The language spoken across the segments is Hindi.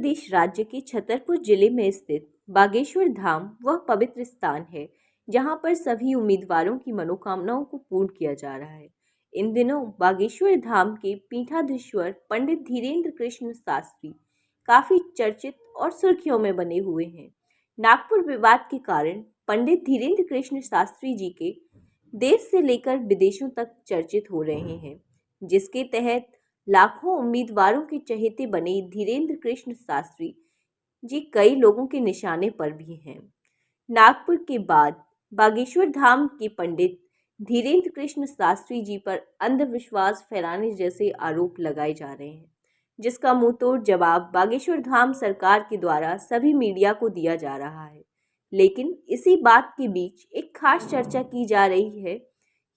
प्रदेश राज्य के छतरपुर जिले में स्थित बागेश्वर धाम वह पवित्र स्थान है जहां पर सभी उम्मीदवारों की मनोकामनाओं को पूर्ण किया जा रहा है। इन दिनों बागेश्वर धाम के पीठाधीश्वर पंडित धीरेन्द्र कृष्ण शास्त्री काफी चर्चित और सुर्खियों में बने हुए हैं। नागपुर विवाद के कारण पंडित धीरेन्द्र कृष्ण शास्त्री जी के देश से लेकर विदेशों तक चर्चित हो रहे हैं, जिसके तहत लाखों उम्मीदवारों के चहेते बने धीरेन्द्र कृष्ण शास्त्री जी कई लोगों के निशाने पर भी हैं। नागपुर के बाद बागेश्वर धाम के पंडित धीरेन्द्र कृष्ण शास्त्री जी पर अंधविश्वास फैलाने जैसे आरोप लगाए जा रहे हैं, जिसका मुंहतोड़ जवाब बागेश्वर धाम सरकार के द्वारा सभी मीडिया को दिया जा रहा है। लेकिन इसी बात के बीच एक खास चर्चा की जा रही है।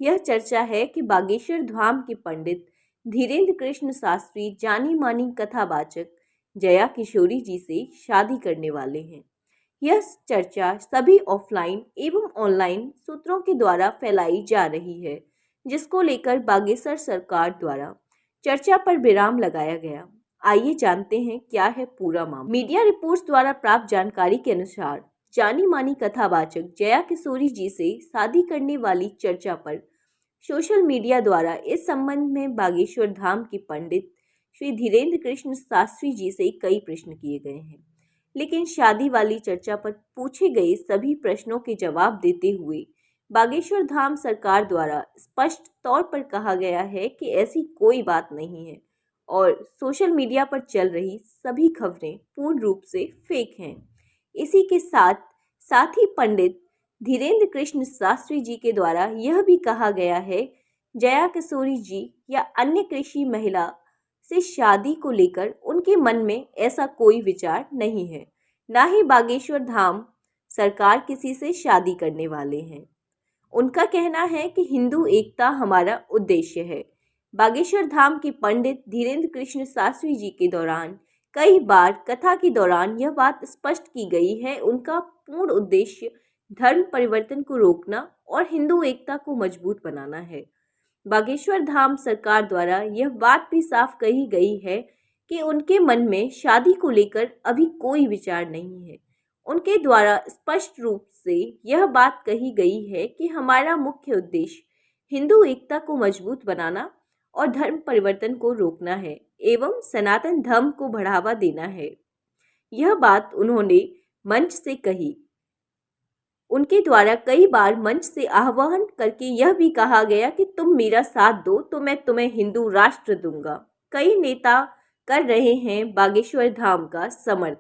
यह चर्चा है कि बागेश्वर धाम के पंडित धीरेन्द्र कृष्ण शास्त्री जानी मानी कथावाचक जया किशोरी जी से शादी करने वाले हैं। यह चर्चा सभी ऑफलाइन एवं ऑनलाइन सूत्रों के द्वारा फैलाई जा रही है, जिसको लेकर बागेश्वर सरकार द्वारा चर्चा पर विराम लगाया गया। आइए जानते हैं क्या है पूरा मामला। मीडिया रिपोर्ट्स द्वारा प्राप्त जानकारी के अनुसार जानी मानी कथावाचक जया किशोरी जी से शादी करने वाली चर्चा पर सोशल मीडिया द्वारा इस संबंध में बागेश्वर धाम के पंडित श्री धीरेन्द्र कृष्ण शास्त्री जी से कई प्रश्न किए गए हैं, लेकिन शादी वाली चर्चा पर पूछे गए सभी प्रश्नों के जवाब देते हुए बागेश्वर धाम सरकार द्वारा स्पष्ट तौर पर कहा गया है कि ऐसी कोई बात नहीं है और सोशल मीडिया पर चल रही सभी खबरें पूर्ण रूप से फेक हैं। इसी के साथ ही पंडित धीरेन्द्र कृष्ण शास्त्री जी के द्वारा यह भी कहा गया है जया किशोरी जी या अन्य कृषि महिला से शादी को लेकर उनके मन में ऐसा कोई विचार नहीं है, ना ही बागेश्वर धाम सरकार किसी से शादी करने वाले हैं। उनका कहना है कि हिंदू एकता हमारा उद्देश्य है। बागेश्वर धाम के पंडित धीरेन्द्र कृष्ण शास्त्री जी के दौरान कई बार कथा के दौरान यह बात स्पष्ट की गई है, उनका पूर्ण उद्देश्य धर्म परिवर्तन को रोकना और हिंदू एकता को मजबूत बनाना है। बागेश्वर धाम सरकार द्वारा यह बात भी साफ कही गई है कि उनके मन में शादी को लेकर अभी कोई विचार नहीं है। उनके द्वारा स्पष्ट रूप से यह बात कही गई है कि हमारा मुख्य उद्देश्य हिंदू एकता को मजबूत बनाना और धर्म परिवर्तन को रोकना है एवं सनातन धर्म को बढ़ावा देना है। यह बात उन्होंने मंच से कही। उनके द्वारा कई बार मंच से आह्वान करके यह भी कहा गया कि तुम मेरा साथ दो तो मैं तुम्हें हिंदू राष्ट्र दूंगा। कई नेता कर रहे हैं बागेश्वर धाम का समर्थन।